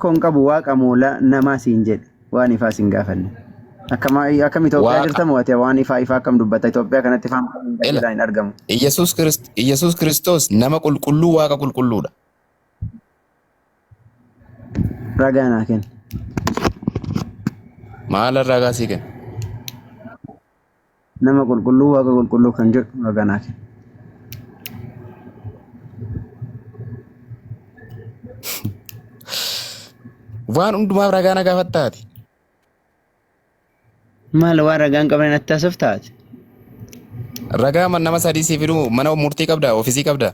Kon qabu waaqa moola nama siin jedhe waan ifaa siin gaafanne. Akkam Itoophiyaa jirta moo ati waan ifaa akkam dubbata Itoophiyaa kanatti ifaan hin argamu. Yesus Kristos nama qulqulluu waaqa qulqulluudha. Ragaa naa kenna. Maal ragaa sii kenna? Nama qulqulluu waaqa qulqulluu kan jedhu ragaa naa kenna. Waan hundumaaf ragaa na gaafattaati. Maal waan ragaan qabne natti taasiftaati? Ragaa nama sadii siif fidu mana murtii qabdaa? Ofiisii qabdaa?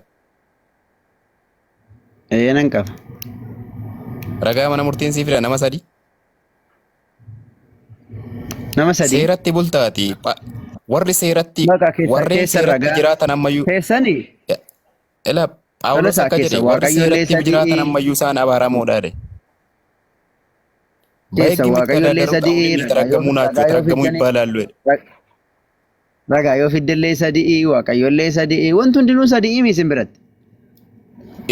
Nan qaba. Ragaa mana murtiin siif fida nama sadii? Nama sadii? Seeratti bultaati. Warri seeratti jiraatan ammayyuu. Keessanii? Ela Phaawulos akka jedhe warri seeratti jiraatan ammayyuu isaan abaaramoodha jedhe. Keessa Waaqayyoollee sadii ragaa yoo fiddellee sadii Waaqayyoollee sadii wanti hundinuu sadii isin biratti.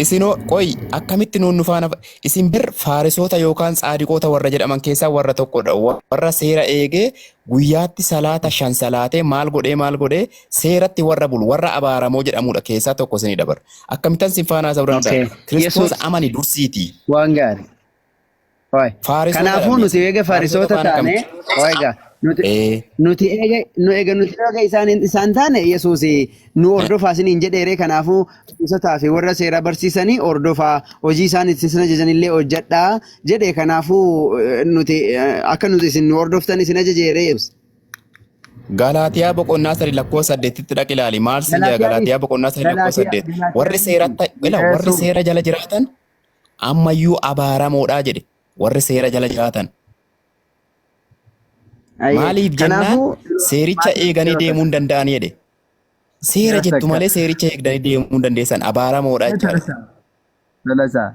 Isinoo qoy akkamitti nuun faana isin bir faarisoota yookaan tsaadiqoota warra jedhaman keessaa warra tokkodha. Warra seera eegee guyyaatti salaata 5 salaatee maal godhee seeratti warra bulu warra abaaramoo jedhamudha keessaa tokko isinii dabar. Akkamittan sin faanaa isa bira Kiristoos amani dursiiti. Waan gaarii. Kanaafuu nuti eega farisoota taane nuti eega isaan taane Yesuus nu hordofaa isiniin jedheere. Kanaafuu fariisotaa fi warra seera barsiisanii hordofaa hojii isaan isin ajajanillee hojjedhaa jedhe. Kanaafuu nuti akka nuti isin nu hordoftan isin ajajeere ibsa. Galaatiyaa boqonnaa 3:8 dhaq ilaali. Maal sin jedha Galaatiyaa boqonnaa 3:8 warri seera jala jiraatan ammayyuu abaaramoodhaa jedhe. Warri seera jala jiraatan. Maaliif jennaan seericha eeganii deemuu hin danda'anii jedhe. Seera jettu malee seericha eeganii deemuu hin dandeessan abaaramoodha jechuudha. Lalasaa.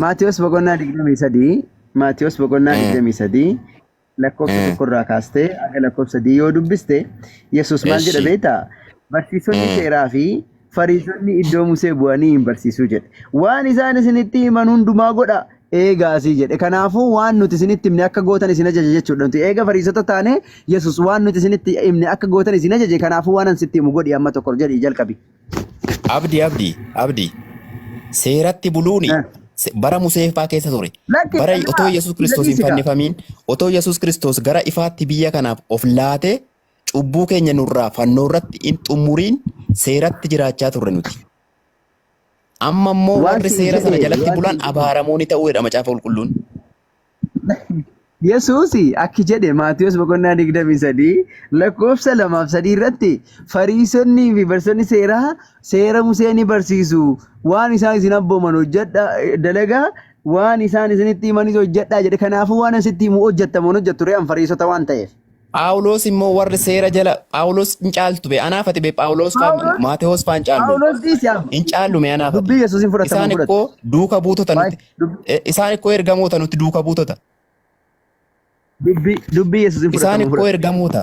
Maatiyos boqonnaa 23 Maatiyos boqonnaa 23 lakkoofsa tokkorraa kaastee aga lakkoofsa 3 yoo dubbiste Yesuus maal jedha beektaa? Barsiisonni seeraa fi fariisonni iddoo Musee bu'anii hin barsiisuu jedhe. Waan isaan isinitti himan hundumaa godha. Eegaasii jedhe. Kanaafuu waan nuti isinitti himne akka gootan isin ajaje jechuudha. Nuti eega fariisota taane Yesuus waan nuti isinitti himne akka gootan isin ajaje. Kanaafuu waan ansitti himu godhi amma tokko jedhi jalqabi. Abdii. Seeratti buluuni bara Musee fa'aa keessa ture. Bara otoo Yesuus Kiristoos hin fannifamiin otoo Yesuus Kiristoos gara ifaatti biyya kanaaf of laatee cubbuu keenya nurraa fannoo irratti hin xumuriin seeratti jiraachaa turre nuti. Amma immoo warri seera sana jalatti bulan abaaramoo ni ta'uu jedha macaafa qulqulluun. Yesuus akki jedhe Maatiyos boqonnaa 23 lakkoofsa 2-3 irratti fariisonnii fi barsiisonni seera Musee ni barsiisu. Waan isaan isin abbooman hojjedha dalagaa waan isaan isinitti himanis hojjedhaa jedhe. Kanaafuu waan asitti himu hojjettamoon hojjettu re'an fariisota waan ta'eef. Phaawulos immoo warri seera jala Phaawulos hin caaltu be anaafati be Phaawulos Maatewos faan caallu hin caallu me anaafati dubbii Yesuusin fudhatamu isaan ikkoo duuka buutota nuti isaan ikkoo ergamoota nuti duuka buutota dubbii Yesuusin fudhatamu isaan ikkoo ergamoota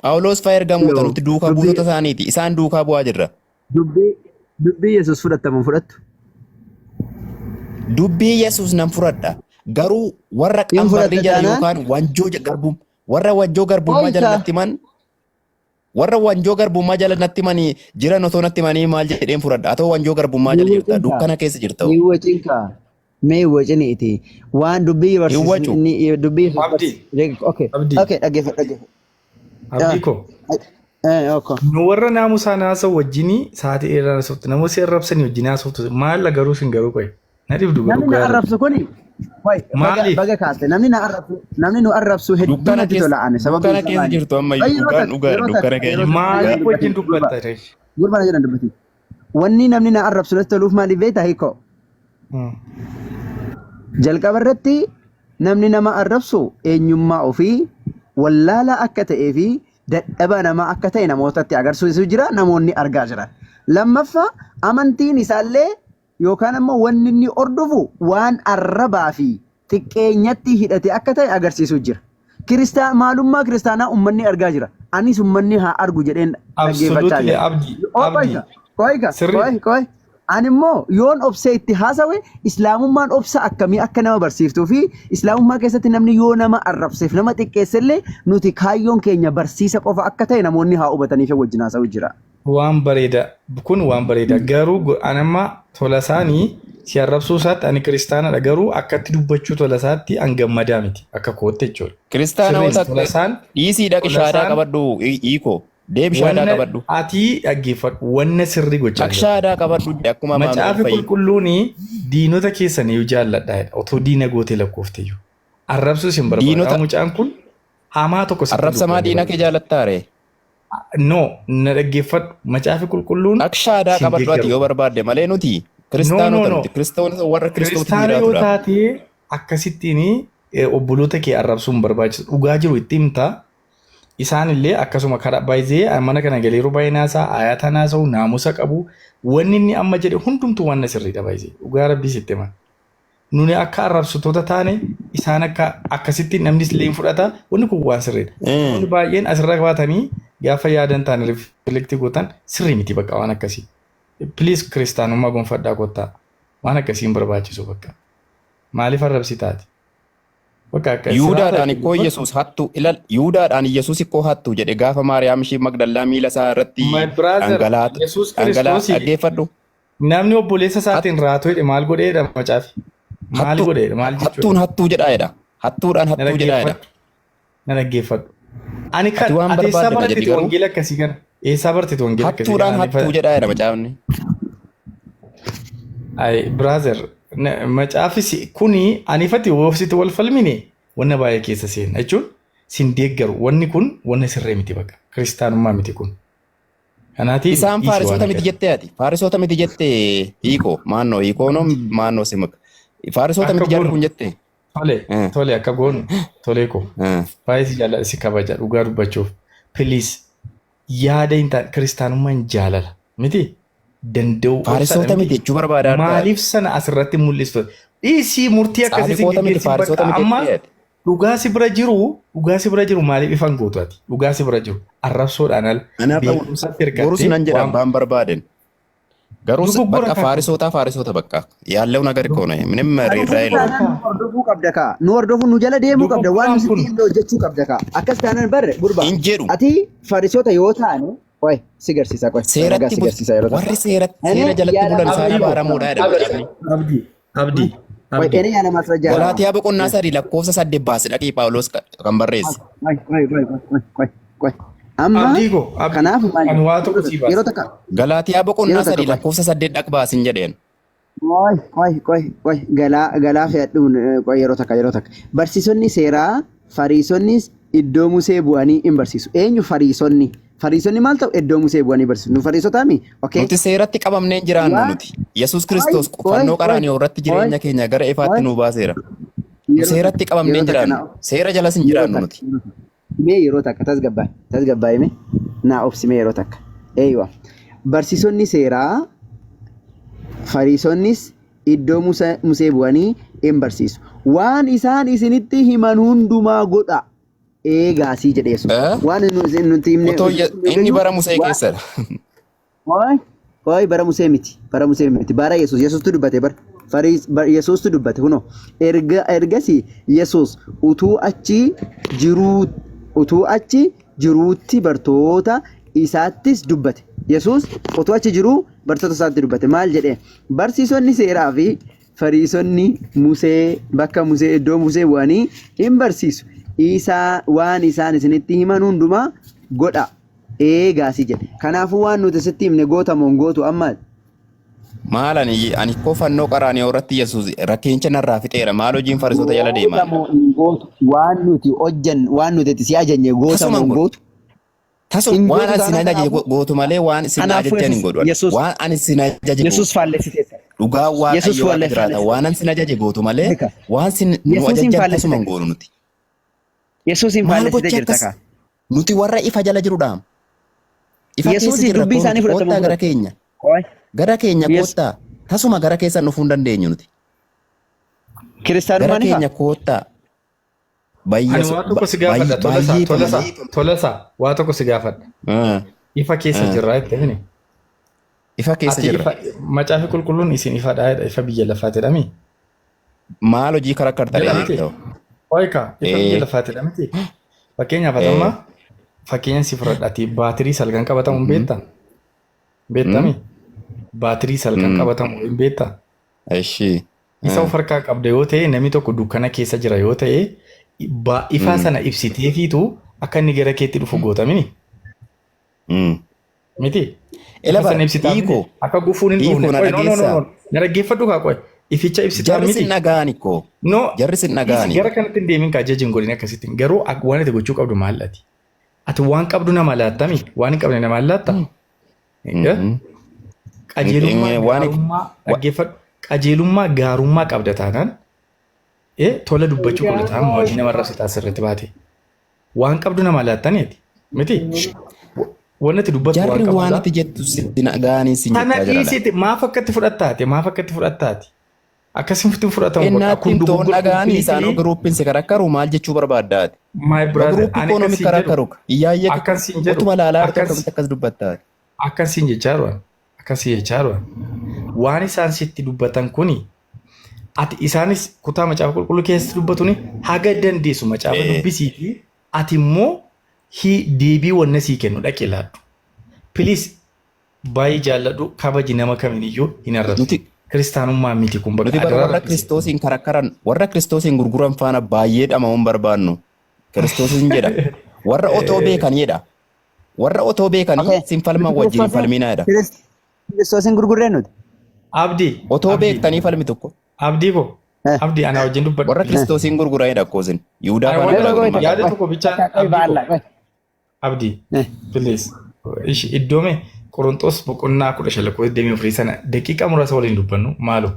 Phaawulos faa ergamoota nuti duuka buutota isaaniiti isaan duukaa bu'aa jirra dubbii Yesuus fudhatamu fudhattu dubbii Yesuus nan fudhadha garuu warra qambarrii jala yookaan wanjoo garbuu warra wanjoo garbummaa jalatti man warra wanjoo garbummaa jalatti man jiran otoo natti manii maal jedheen fudhadha atoo wanjoo garbummaa jala jirta dukkana keessa jirta mee waciniiti waan dubbii barsiisni dubbii okay dhaggeeffadha Abdii ko nu warra naamusaa naasa wajjini sa'aatii dheeraa naasoftu namoota seera rabsanii wajjin naasoftu maal garuu sin garuu qoy na dhibdu garuu namni na arrabsu kuni baga kaate namni nu arrabsu hedduu natti tola'ane sababa dukkana keessa jirtu amma dhugaan dukkana keessa maaliif wajjin dubbatta ta'e gurbana jedhan dubbati wanni namni na arrabsu natti toluuf maaliif beektaa hiikoo jalqaba irratti namni nama arrabsu eenyummaa ofii wallaala akka ta'ee fi dadhaba namaa akka ta'e namootatti agarsiisu jira namoonni argaa jiran lammaffaa amantiin isaallee yookaan ammoo wanni inni hordofu waan arrabaa fi xiqqeenyatti hidhate akka ta'e agarsiisu jira. Maalummaa kiristaanaa uummanni argaa jira. Anis uummanni haa argu jedheen dhaggeeffachaa jira. Animmoo yoon obsee itti haasawe islaamummaan obsa akkamii akka nama barsiiftuu fi islaamummaa keessatti namni yoo nama arrabseef nama xiqqeessellee nuti kaayyoon keenya barsiisa qofa akka ta'e namoonni haa hubataniif wajjin haasa'u jira. Waan bareeda kun waan bareeda garuu anamma tola isaanii si arrabsuu isaatti ani kiristaanadha garuu akkatti dubbachuu tola isaatti an gammadaa miti akka kootte jechuudha. Kiristaanota dhiisii dhaqi shaadaa qabadhu hiikoo. Deebi shaadaa qabadhu. Ati dhaggeeffadhu wanna sirrii gochaa jirta. Shaadaa qabadhu akkuma macaafi qulqulluun diinota keessanii jaalladha otoo diina gootee lakkoofteyyuu. Arrabsuu sin barbaada. Mucaan kun hamaa tokko sin arrabsamaa diina kee jaallattaare. No na dhaggeeffadhu macaafi qulqulluun. Akka shaadaa qabadhu ati yoo barbaadde malee nuti kiristaanota nuti kiristoota warra kiristoota jiraatudha. Kiristaana yoo taate akkasittiin obboloota kee arrabsuun barbaachisu dhugaa jiru itti himtaa. Isaan illee akkasuma karaa baay'ee mana kana galeeru baay'inaasaa ayyaata naasaa naamusa qabu wanni inni amma jedhe hundumtuu waan sirriidha baay'ee dhugaa rabbii sitti himan. Nuni akka arrabsitoota taane isaan akka akkasitti namnis illee fudhata wanni kun waan sirriidha. Wanni baay'een asirra qabatanii gaafa yaadan taane riflektii gootan sirrii miti bakka waan akkasii. Please kiristaanummaa gonfadhaa kottaa waan akkasiin barbaachisu bakka. Maaliif arrabsitaati? Yuudaadhaan ikkoo Yesuus hattu ilal Yuudaadhaan Yesuus ikkoo hattu jedhe gaafa Maariyaam ishee Magdallaa miila isaa irratti dhangalaatu dhaggeeffadhu. Namni obboleessa isaatiin raatoo jedhe maal godheedha macaafi? Maal godheedha maal jechuudha? Hattuun hattuu jedhaadha. Hattuudhaan hattuu jedhaadha. Na dhaggeeffadhu. Ani kan ati eessaa barteetu wangeela akkasii kana? Eessaa barteetu wangeela akkasii kana? Hattuudhaan hattuu jedhaadha macaafni. Ay brother. Macaafis kuni anifatti woofsitti wal falmine wanna baay'ee keessa seena jechuun sin deeggaru wanni kun wanna sirree miti bakka kiristaanummaa miti kun. Kanaati isaan faarisoota miti jettee ati faarisoota miti jettee hiikoo maannoo hiikoo noo maannoo simaka faarisoota miti jarri kun jettee. Tole akka goonu tolee koo baay'ee si jaalladha si kabaja dhugaa dubbachuuf please yaada hin taane kiristaanummaan jaalala miti. Danda'u faarisoota miti jechuu barbaadaa maaliif sana asirratti mul'istu dhiisii murtii akkasii gaggeessu amma dhugaa si bira jiru maaliif ifan gootu ati dhugaa si bira jiru arrabsoodhaan ala beekumsatti ergattee goruu sinan jedhan baan barbaaden garuu bakka faarisoota bakka yaallee una gadi koone minim riirraa hordofuu qabda kaa nu hordofu nu jala deemuu qabda waan nu sitti himne hojjechuu qabda kaa akkas taanan barre gurbaa hin jedhu ati faarisoota yoo taane Wai, sigarsiisa qoy. Seeratti warri seera jalatti bulan isaanii baaramuudha jedhama. Abdii. Wai, ini yana masrajaa. Galaatiyaa boqonnaa sadii lakkoofsa 8 baase dhaqii Phaawulos kan barreesse. Wai. Amma kanaaf yeroo takka. Galaatiyaa boqonnaa sadii lakkoofsa 8 dhaq baasin jedheen. Wai. Galaa fe'adhuun yeroo takka. Barsiisonni seeraa Fariisonnis iddoo Musee bu'anii hin barsiisu. Eenyu Fariisonni? Fariisonni maal ta'u iddoo Musee bu'anii barsiisu. Nu Fariisotaami? Nuti seeratti qabamnee jiraannu nuti. Yesuus Kiristoos fannoo qaraanii irratti jireenya keenya gara ifaatti nu baaseera. Seeratti qabamnee jiraannu. Seera jalas hin jiraannu nuti. Mee yeroo takka tasgabbaa'ime naa obsimee yeroo takka. Eeywa. Barsiisonni seeraa Fariisonnis iddoo Musee bu'anii hin barsiisu. Waan isaan isinitti himan hundumaa godha. Eegaasii jedhe Yesuus. Waan nuti himne inni bara Musee keessadha. Bara Musee miti. Bara Yesuus. Yesuustu dubbate bara. Yesuustu dubbate kunoo. Ergasii Yesuus utuu achi jiruutti bartoota isaattis dubbate. Yesuus utuu achi jiruu bartoota isaatti dubbate. Maal jedhee? Barsiisonni seeraa fi Fariisonni Musee bakka Musee iddoo Musee bu'anii hin barsiisu. Waan isaan isinitti himan hundumaa godha eegaasii jedhe. Kanaafuu waan nuti sitti himne gootamoon gootu amma. Maal ani koo fannoo qaraanii irratti Yesuus rakkinicha narraa fixeera. Maal hojiin Fariisota jala deemaa? Waan nuti hojjan waan nuti si ajajne gootamoon gootu. Tasuma waan ani sin ajaje gootu malee waan sin ajajjan hin godhu. Waan ani sin ajaje Yesuus faallessiteessa. Dhugaa waaqayyoo akka jiraata. Waan ani sin ajaje gootu malee waan sin nu ajajjan tasuma hin goonu nuti. Yesuusin faallessitee jirta kaa. Nuti warra ifa jala jirudha. Yesuusin dubbii isaanii fudhatamu gara keenya. Gara keenya koottaa. Tasuma gara keessan dhufuu hin dandeenyu nuti. Kiristaanummaan gara keenya koottaa. Tolasaa waa tokko si gaafadha. Ifa keessa jirraa jettee hini. Ifa keessa Ati jirra. macaafa qulqulluun isin ifadha ifa biyya lafaatidha mi? Maal hojii karakkarta Jedha dheedhee miti. ta'u? Oika ifa biyya lafaatidha miti. Fakkeenyaaf atamma Eh, fakkeenya si fudhadhaati baatirii salgan qabatamu hin beektaa? Beektami? Baatirii salgan qabatamu hin beektaa? Ishii. Isa of harkaa qabda yoo ta'e namni tokko dukkana keessa jira yoo ta'e ifaa sana ibsiteefiitu akka inni gara keetti dhufu gootamini. Miti. Ela Ifa sana ibsitaa miti. hiiko. Akka gufuun hin Hiiko dhufne. na Oye, no, no, no, dhageessaa. no. Na dhaggeeffadhu kaa qoy. Ificha ibsitaa Jarri miti. sin dhaga'ani koo. No. Jarri sin dhaga'ani. Gara kanatti hin deemin kaa jajjiin godhin akkasittiin. Garuu waan ati gochuu qabdu maallati. Ati waan qabdu nama laattami. Waan hin qabne nama laatta. Qajeelummaa Waan gaarummaa dhaggeeffadhu. Qajeelummaa gaarummaa qabda taanaan tola dubbachuu qabda taanaan hojii namarraa si taasirratti baate. Waan qabdu nama laattaniiti. Miti. Wanti ati dubbatu waan Jarri waan qabudha. ati jettu sitti dhaga'anii sin Kana jechaa jiradha. dhiisiti maaf akkatti fudhattaati? Maaf akkatti fudhattaati? Akkasitti fudhatamu godha. Ennaattiin toon dhaga'anii isaanoo giruuppiin si karakkaru maal jechuu barbaaddaati? My brother, Giruuppi ani ikoonoomii akkasiin jedhu. karakkaru. Iyyaayye Akkasiin jedhu. utuma laalaa jirtu Akkas- akkamitti akkas dubbattaati? Akkasiin jechaa jiru. Akkasii jechaa jiru. Waan isaan sitti dubbatan kuni ati isaanis kutaa macaafa qulqulluu keessatti dubbatuni haga dandeessu macaafa dubbisiiti ati immoo deebii wanna sii kennu dhaqee laadhu. Please baay'ee jaalladhu kabaji nama kamiiniyyuu hin arrabsu. Nuti- Kiristaanummaa miti kun Nuti bara warra Kiristoosiin karakkaran warra Kiristoosiin gurguran faana baay'ee dhamaa'uun barbaannu. Kiristoosiin jedha. Warra otoo beekanii jedha. Warra otoo beekanii sin falman wajjin hin falminaa jedha. Kiristoosin gurgurree nuti. Abdii. Otoo Abdii. beektanii falmi tokko. Abdii ko. Eh. Abdii ana wajjin dubbadhu. Warra Kiristoosiin gurguran jedha koosin. Yihudaa Ay, faana wanta garaagarummaa yaada qaba. tokko bichaan Qoy abdii baalla. ko. Abdii. Eh. Please. Iddoome Qorontos boqonnaa 15 sana daqiiqaa muraasa waliin dubbannu maaloo.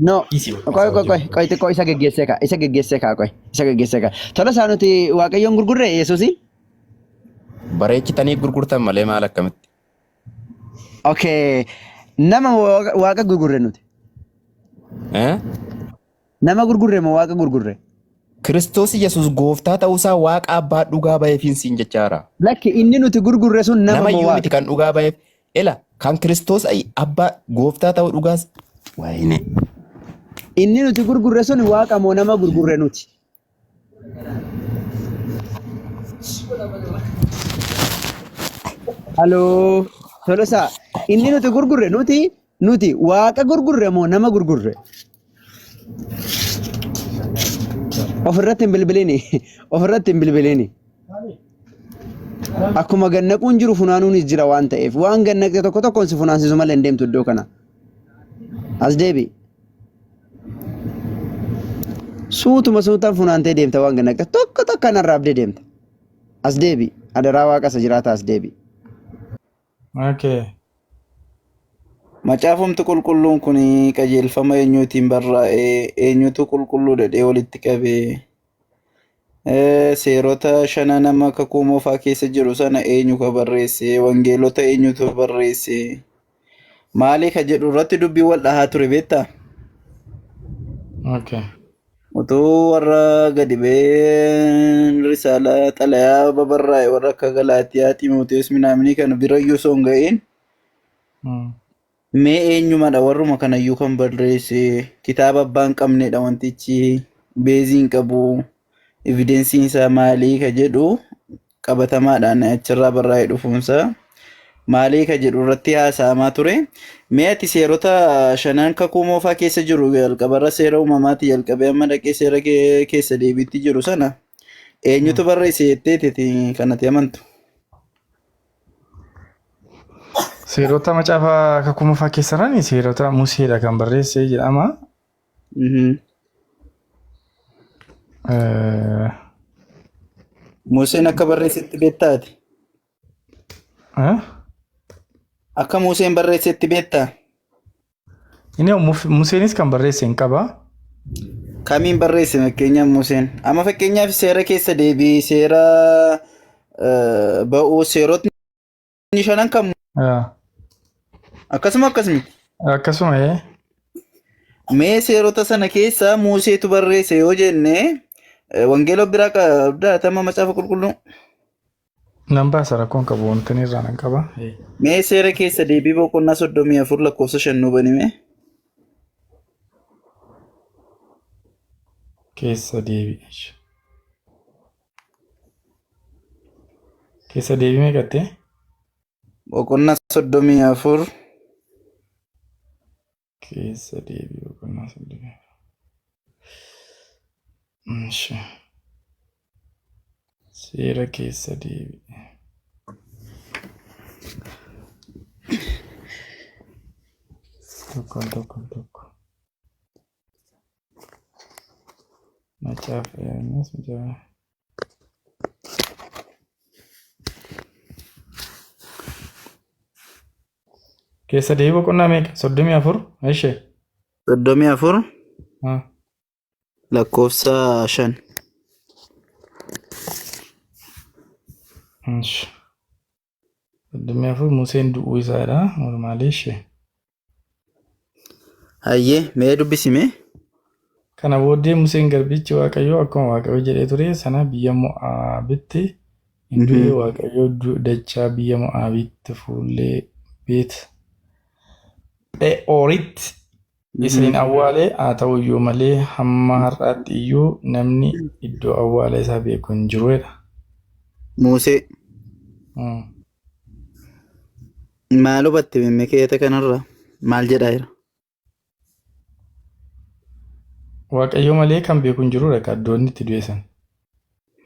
No. Easy. Qoy xiqqoo isa geggeessee kaa. Isa geggeessee kaa qoy. Isa geggeessee kaa. Tola isaa nuti Waaqayyoon gurgurre Yesuusi. Bareechitanii gurgurtan malee maal akkamitti? Okay. Nama Waaqa gurgurre nuti. Eh? Nama gurgurre moo Waaqa gurgurre? Kiristoos Yesuus gooftaa ta'uusaa waaqa abbaa dhugaa baheefiin siin jechaara. Lakki inni nuti gurgurre sun nama Nama moo iyyuu miti Waaqa? kan dhugaa baheef. Ela kan Kiristoos abbaa gooftaa ta'uu dhugaas. Wayne. Inni nuti gurgurre sun Waaqa moo nama gurgurre nuti? Halloo. Tola isaa inni nuti gurgurre nuti Waaqa gurgurre moo nama gurgurre? Ofirratti hin bilbilini. Ofirratti hin bilbilini. Akkuma gannaquun jiru funaanuunis jira waan ta'eef waan gannaqe tokko tokkoon si funaansisu malee hin deemtu iddoo kana. As deebi. Suutaan funaantee deemta waan gannaqe tokko tokko narraa abdee deemta. As deebi. Adaraa waaqa isa jiraata as deebi. Okay. Macaafumti qulqulluun kun qajeelfama eenyuutiin barraa'ee eenyutu qulqulluu dhedhee walitti qabee seerota shana nama kakuu moofaa keessa jiru sana eenyu ka barreesse wangeelota eenyutu barreesse maalii ka jedhu irratti dubbii wal dhahaa ture beektaa? Okay. Utuu warra gadi ba'een risaalaa xalayaa babarraa'e warra akka Galaatiyaa Xiimotewos minaaminii kana birayyuu osoo hin ga'iin mee eenyumadha warruma kanayyuu kan barreesse kitaaba abbaan qabnedha wantichi beeziin qabu evidensiin isaa maalii ka jedhu qabatamaadhaan achirraa barraa'ee dhufuunsa maalii ka jedhu irratti haasa'amaa ture. Mee ati seerota shanan kakuu moofaa keessa jiru jalqabarra seera uumamaatti jalqabee amma dhaqee seera keessa deebiitti jiru sana eenyutu barreesse jetteeti kanatti amantu? Seerota macaafa kakuu moofaa keessarraan seerota Museedha kan barreesse jedhama. Museen akka barreessetti beektaati? Akka Museen barreessetti beektaa? Inni Museenis kan barreesse hin qaba. Kamiin barreesse fakkeenyaaf Museen? Amma fakkeenyaaf seera keessa deebii seera ba'uu seerotni shanan kan akkasuma akkasumatti. Akkasuma Mee seerota sana keessa Museetu barreesse yoo jenne wangeelota biraa qabdaa tamma macaafa qulqulluu? Nan baasa rakkoon qabu wanti inni irraa nan qaba. Mee seera keessa deebii boqonnaa 34 lakkoofsa 5 nu banime. Keessa deebii. Keessa deebii meeqatte? Boqonnaa 34 Keessa deebii boqonnaa 34. Seera keessa deebii. Tokko. Macaafa Ermiyaas macaafa. Keessa deebii boqonnaa meeqa? 34? Ishee. 34 Ah. lakkoofsa 5. Ish. 34 Museen du'uu isaadha. Normaalee ishee. Hayyee mee dubbisime. Kana booddee Museen garbichi Waaqayyoo akkuma Waaqayyoo jedhee ture sana biyya Mo'aabitti hin du'e. Waaqayyoo dachaa biyya Mo'aabitti fuullee Beet Phe'ooritti isa hin awwaale. Haa ta'u iyyuu malee hamma har'aatti iyyuu namni iddoo awwaala isaa beeku hin jiruudha. Musee maal hubatte mimmekeeta kanarra maal jedhaa jira? Waaqayyoo malee kan beeku hin jiruudha. Iddoon itti du'e san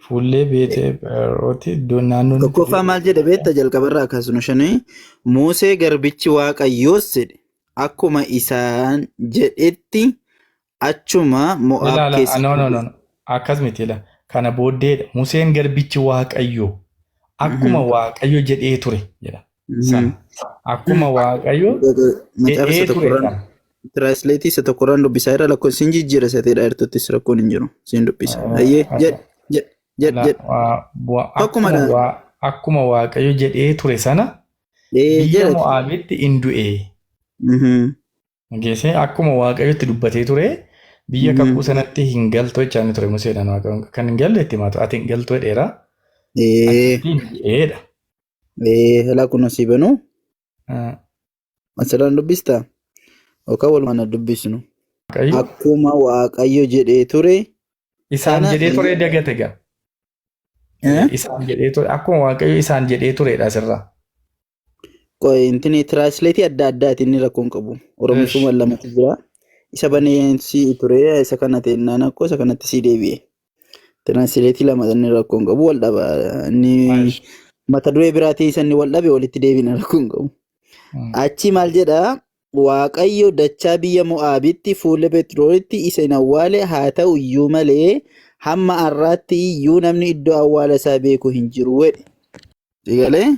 fuullee Beet Phe'ooritti iddoo naannoon itti Tokkoffaa maal jedha beekta jalqabarraa akkasuma shanii Musee garbichi Waaqayyoos jedhe akkuma isaan jedhetti achuma Mo'aab keessa. No. Akkas miti ila. Kana booddeedha. Museen garbichi Waaqayyoo akkuma Waaqayyo jedhee ture jedha. Akkuma Waaqayyo jedhee ture. Translate isa tokkorraan dubbisaa jira lakkoofsiin jijjiira isa ta'edha jirtuttis rakkoon hin jiru siin dubbisa. Ayyee jedh. Akkuma Waaqayyo jedhee ture sana biyya Mo'aabitti hin du'e. Geessee akkuma Waaqayyotti dubbatee ture biyya kakuu sanatti hin galtoo jechaan ture Museedhaan Waaqayyoon kan hin galle itti maatu ati hin galtoo dheeraa. Eedha. Halaa kun asii banuu. Asirraan dubbistaa? Yookaan walumaan dubbisnu. Akkuma Waaqayyo jedhee ture. Isaan jedhee ture dagate gaa. Isaan jedhee ture akkuma Waaqayyo isaan jedhee turedha asirraa. Intini translate adda addaatiin inni rakkoon qabu. Oromifuma lamatu jira. Isa baneessi ture isa kana teennaan akkoo isa kanatti si deebi'e. Translate lama inni rakkoon qabu wal dhaba. Inni mata duree biraatii isa inni wal dhabe walitti deebina rakkoon qabu. Achi maal jedhaa? Waaqayyo dachaa biyya Mo'aabitti fuula Phe'ooritti isa hin awwaale haa ta'u iyyuu malee hamma har'aatti iyyuu namni iddoo awwaala isaa beeku hin jiru jedhe. Egalee?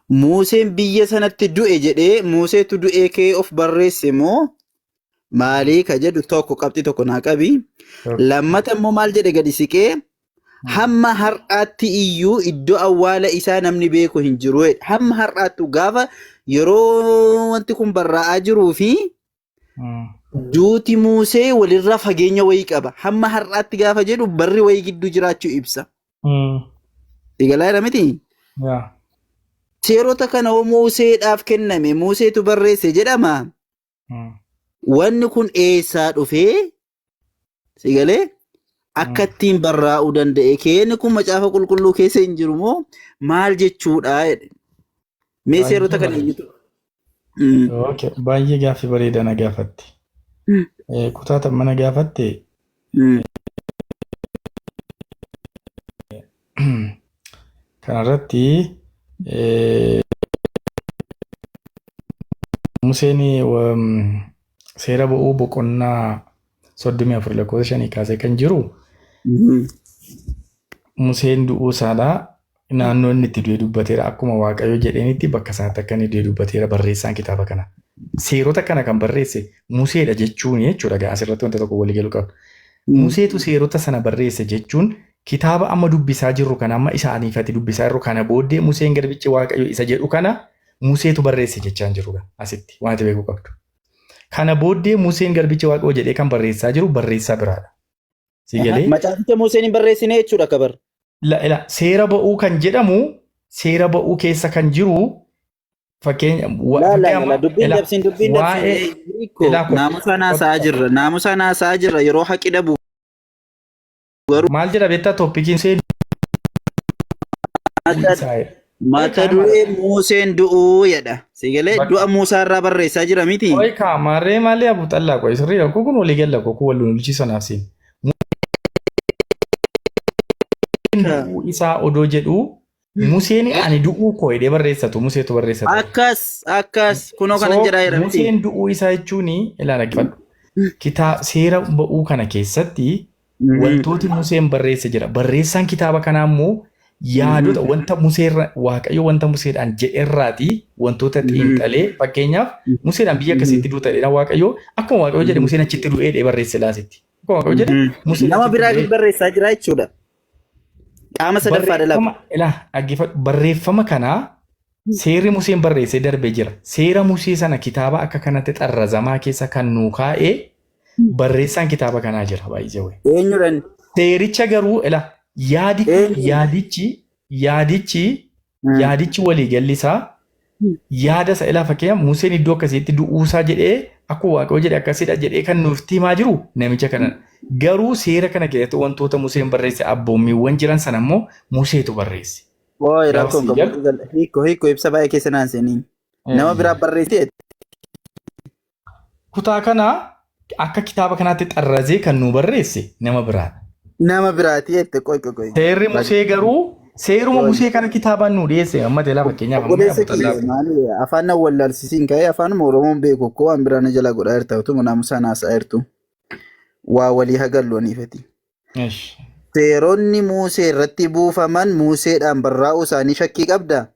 Museen biyya sanatti du'e jedhee Museetu du'ee kee of barreesse moo maalii ka jedhu tokko qabxii tokko naa qabi. Lammata immoo maal jedhe gadi siqee hamma har'aatti iyyuu iddoo awwaala isaa namni beeku hin jiru jedhe. Hamma har'aatti gaafa yeroo wanti kun barraa'aa jiruu fi duuti Musee walirraa fageenya wayii qaba. Hamma har'aatti gaafa jedhu barri wayii gidduu jiraachuu ibsa. Egalaa jedha miti? Seerota kana Museedhaaf kenname Museetu barreesse jedhama. Wanni kun eessaa dhufee sigalee akka ittiin barraa'uu danda'e keenni kun macaafa qulqulluu keessa hin jiru moo maal jechuudha jedhe. Mee seerota kana eenyutu? Baay'ee gaaffii bareedaa na gaafatte. Kutaa mana gaafatte. Kanarratti Museen seera bu'uu boqonnaa 34 lakkoofsa 5 kaasee kan jiru Museen du'uu isaadhaa naannoo inni itti du'ee dubbateera akkuma Waaqayyo jedheenitti bakka isaatti akka inni du'ee dubbateera barreessaan kitaaba kana. Seerota kana kan barreesse Museedha jechuun jechuudha asirratti wanta tokko walii galu qaba. Museetu seerota sana barreesse jechuun kitaaba amma dubbisaa jirru kana amma isaaniifati dubbisaa jirru kana booddee Museen garbichi Waaqayyo isa jedhu kana Museetu barreesse jechaan jiru asitti waan beekuu qabdu. Kana booddee Museen garbichi Waaqayyo jedhee kan barreessaa jiru barreessaa biraadha. Si galee? Macaaficha Museen hin barreessine jechuudha kabar. seera ba'uu kan jedhamu seera ba'uu keessa kan jiru fakkeenya dubbiin dabsin naamusa naasaa jirra yeroo haqi dhabu maal jedha beektaa tooppikiin see mata duree Museen du'uu jedha. Sigalee du'a Muusaa irraa barreessaa jira miti. Qoy kaamarree malee abu xallaa qoy sirrii kun walii galla kun wal lulchiisa naaf siin. Du'uu isaa odoo jedhu Museen ani du'uu koo jedhee barreessatu Museetu barreessatu. Akkas kunoo kana jedhaa jira miti. Museen du'uu isaa jechuun ilaala gifadhu. Kitaaba seera ba'uu kana keessatti wantooti Museen barreesse jira. Barreessaan kitaaba kanaa immoo yaadota wanta Museerra Waaqayyo wanta Museedhaan jedherraati wantoota xiinxalee fakkeenyaaf Museedhaan biyya akkasitti duutadha Waaqayyo akkuma Waaqayyo jedhe Museen achitti du'ee barreesse laasitti. Akkuma Waaqayyo jedhe nama biraa barreessaa jira jechuudha. Qaama sadaffaa dalagu. Barreeffama kanaa seerri Museen barreessee darbee jira. Seera Musee sana kitaaba akka kanatti xarrazamaa keessa kan nuu kaa'ee barreessaan kitaaba kanaa jira baay'ee. Eenyudhaan? Seericha garuu yaadichi walii gallisaa yaada isa ilaa fakkeenyaaf Museen iddoo akkasiitti du'uusaa jedhee akkuma Waaqayyo jedhe akkasidha jedhee kan nuuf himaa jiru namicha kana. Garuu seera kana keessatti wantoota Museen barreesse abboommiiwwan jiran sana immoo Museetu barreesse. Hiikoo ibsa baay'ee keessa naan seeniin. Nama biraa barreesse. Kutaa kana akka kitaaba kanaatti xarrazee kan nu barreesse nama biraadha. Nama biraati jette qoy. Seerri Musee garuu seeruma Musee kana kitaabaan nu dhiyeesse amma teelaa fakkeenyaaf afaan wallaalchisiin ka'ee afaan Oromoon beeku koo waan biraan jala godhaa jirta utuma naamusaa naasaa jirtu waa walii hagallooniifati. Seeronni Musee irratti buufaman Museedhaan barraa'uu isaanii shakkii qabdaa?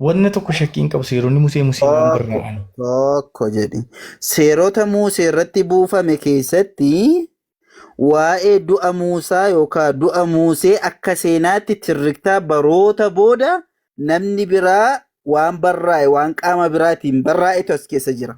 Wanni tokko shakkii hin qabu seeronni Museedhaan barraa'an. Tokko jedhi. Seerota Musee irratti buufame keessatti waa'ee du'a Muusaa yookaan du'a Musee akka seenaatti tirriktaa baroota booda namni biraa waan barraa'e waan qaama biraatiin barraa'etu as keessa jira.